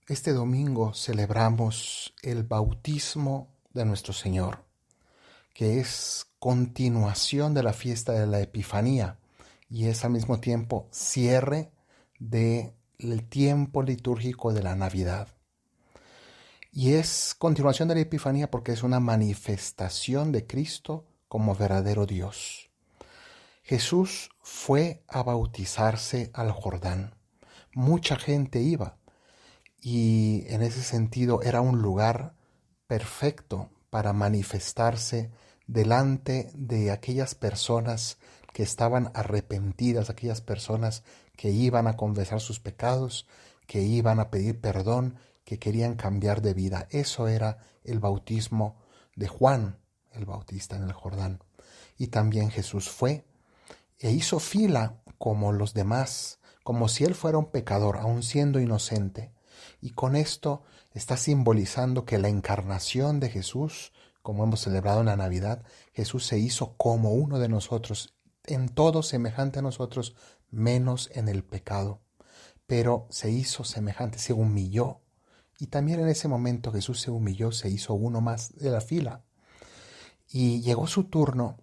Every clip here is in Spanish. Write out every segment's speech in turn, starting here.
Este domingo celebramos el bautismo de nuestro Señor, que es continuación de la fiesta de la Epifanía y es al mismo tiempo cierre del tiempo litúrgico de la Navidad. Y es continuación de la Epifanía porque es una manifestación de Cristo como verdadero Dios. Jesús fue a bautizarse al Jordán. Mucha gente iba. Y en ese sentido era un lugar perfecto para manifestarse delante de aquellas personas que estaban arrepentidas, aquellas personas que iban a confesar sus pecados, que iban a pedir perdón, que querían cambiar de vida. Eso era el bautismo de Juan, el Bautista en el Jordán. Y también Jesús fue e hizo fila como los demás, como si él fuera un pecador, aun siendo inocente. Y con esto está simbolizando que la encarnación de Jesús, como hemos celebrado en la Navidad, Jesús se hizo como uno de nosotros, en todo semejante a nosotros, menos en el pecado. Pero se hizo semejante, se humilló. Y también en ese momento Jesús se humilló, se hizo uno más de la fila. Y llegó su turno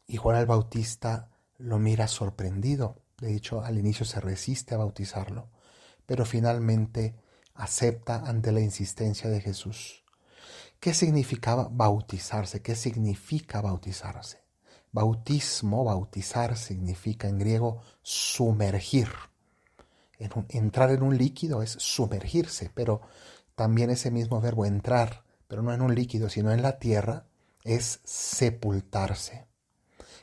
y Juan el Bautista lo mira sorprendido. De hecho, al inicio se resiste a bautizarlo, pero finalmente acepta ante la insistencia de Jesús. ¿Qué significaba bautizarse? ¿Qué significa bautizarse? Bautismo, bautizar, significa en griego sumergir. Entrar en un líquido es sumergirse, pero también ese mismo verbo entrar, pero no en un líquido, sino en la tierra, es sepultarse.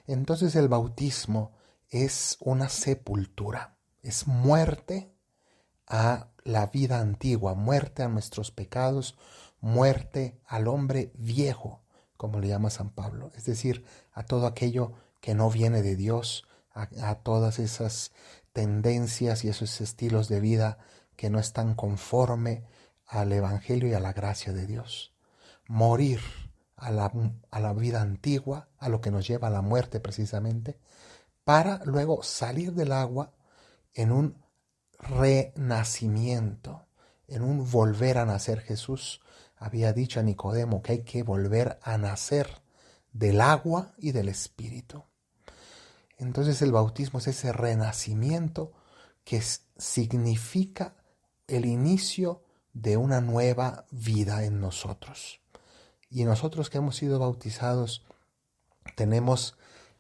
Entonces el bautismo es una sepultura, es muerte a la vida antigua, muerte a nuestros pecados, muerte al hombre viejo, como le llama San Pablo, es decir, a todo aquello que no viene de Dios, a todas esas tendencias y esos estilos de vida que no están conforme al Evangelio y a la gracia de Dios. Morir a la vida antigua, a lo que nos lleva a la muerte precisamente, para luego salir del agua en un renacimiento, en un volver a nacer. Jesús había dicho a Nicodemo que hay que volver a nacer del agua y del Espíritu. Entonces el bautismo es ese renacimiento que significa el inicio de una nueva vida en nosotros. Y nosotros que hemos sido bautizados tenemos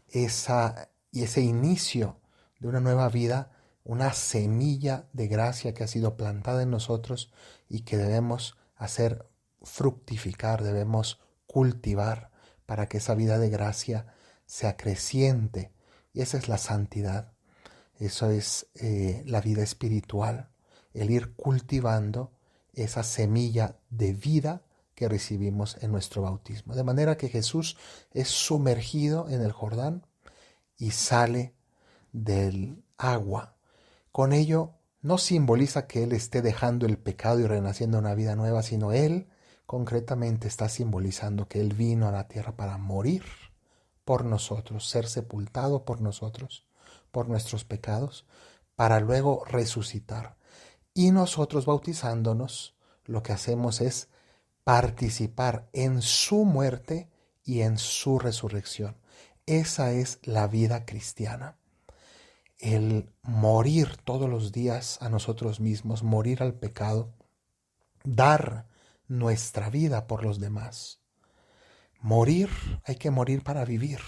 ese inicio de una nueva vida, una semilla de gracia que ha sido plantada en nosotros y que debemos hacer fructificar, debemos cultivar para que esa vida de gracia se acreciente. Y esa es la santidad, eso es la vida espiritual, el ir cultivando esa semilla de vida que recibimos en nuestro bautismo. De manera que Jesús es sumergido en el Jordán y sale del agua. Con ello no simboliza que Él esté dejando el pecado y renaciendo una vida nueva, sino Él concretamente está simbolizando que Él vino a la tierra para morir por nosotros, ser sepultado por nosotros, por nuestros pecados, para luego resucitar. Y nosotros bautizándonos, lo que hacemos es participar en su muerte y en su resurrección. Esa es la vida cristiana. El morir todos los días a nosotros mismos, morir al pecado, dar nuestra vida por los demás. Morir, hay que morir para vivir.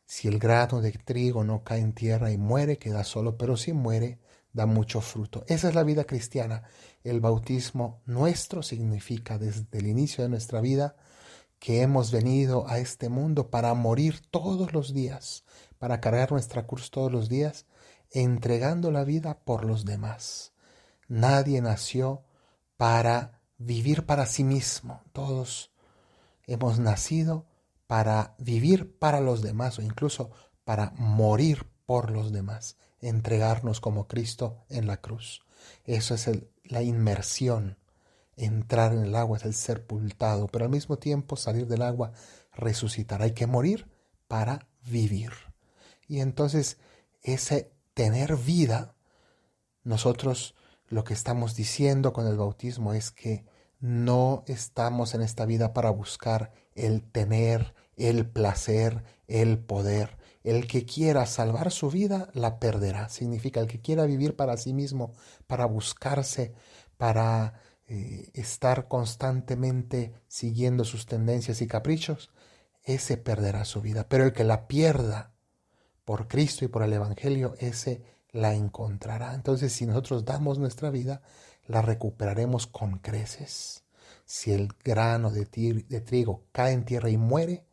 Si el grano de trigo no cae en tierra y muere, queda solo, pero si muere, da mucho fruto. Esa es la vida cristiana. El bautismo nuestro significa desde el inicio de nuestra vida que hemos venido a este mundo para morir todos los días, para cargar nuestra cruz todos los días, entregando la vida por los demás. Nadie nació para vivir para sí mismo. Todos hemos nacido para vivir para los demás o incluso para morir por los demás, entregarnos como Cristo en la cruz. Eso es la inmersión. Entrar en el agua es el sepultado, pero al mismo tiempo salir del agua, resucitar. Hay que morir para vivir. Y entonces ese tener vida, nosotros Lo que estamos diciendo con el bautismo es que no estamos en esta vida para buscar el tener, el placer, el poder. El que quiera salvar su vida, la perderá. Significa el que quiera vivir para sí mismo, para buscarse, para estar constantemente siguiendo sus tendencias y caprichos, ese perderá su vida. Pero el que la pierda por Cristo y por el Evangelio, ese la encontrará. Entonces, si nosotros damos nuestra vida, la recuperaremos con creces. Si el grano de trigo cae en tierra y muere,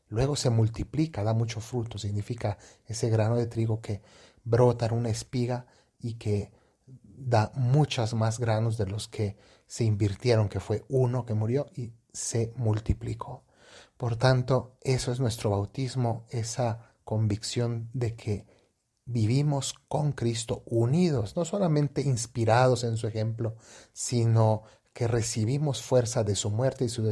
luego se multiplica, da mucho fruto. Significa ese grano de trigo que brota en una espiga y que da muchas más granos de los que se invirtieron, que fue uno que murió y se multiplicó. Por tanto, eso es nuestro bautismo, esa convicción de que vivimos con Cristo unidos, no solamente inspirados en su ejemplo, sino que recibimos fuerza de su muerte y su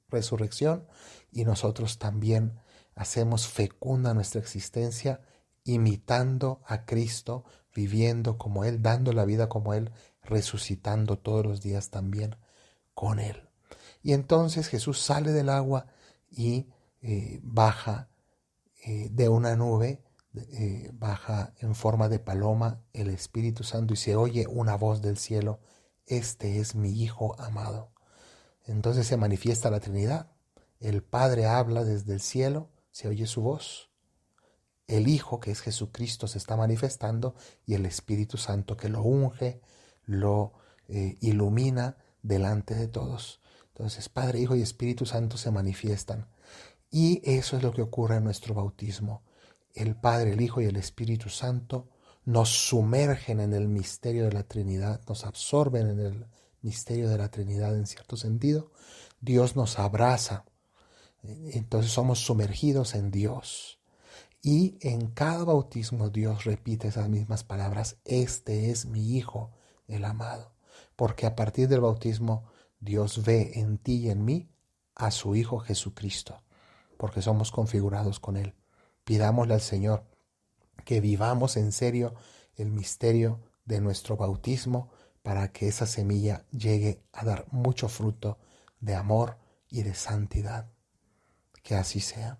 resurrección, y nosotros también hacemos fecunda nuestra existencia imitando a Cristo, viviendo como Él, dando la vida como Él, resucitando todos los días también con Él. Y entonces Jesús sale del agua y baja de una nube, baja en forma de paloma el Espíritu Santo y se oye una voz del cielo: este es mi Hijo amado. Entonces se manifiesta la Trinidad. El Padre habla desde el cielo, se oye su voz. El Hijo, que es Jesucristo, se está manifestando, y el Espíritu Santo, que lo unge, lo ilumina delante de todos. Entonces Padre, Hijo y Espíritu Santo se manifiestan. Y eso es lo que ocurre en nuestro bautismo. El Padre, el Hijo y el Espíritu Santo nos sumergen en el misterio de la Trinidad, nos absorben en el misterio de la Trinidad en cierto sentido. Dios nos abraza, entonces somos sumergidos en Dios. Y en cada bautismo Dios repite esas mismas palabras: este es mi Hijo, el amado. Porque a partir del bautismo Dios ve en ti y en mí a su Hijo Jesucristo, porque somos configurados con Él. Pidámosle al Señor que vivamos en serio el misterio de nuestro bautismo para que esa semilla llegue a dar mucho fruto de amor y de santidad. Que así sea.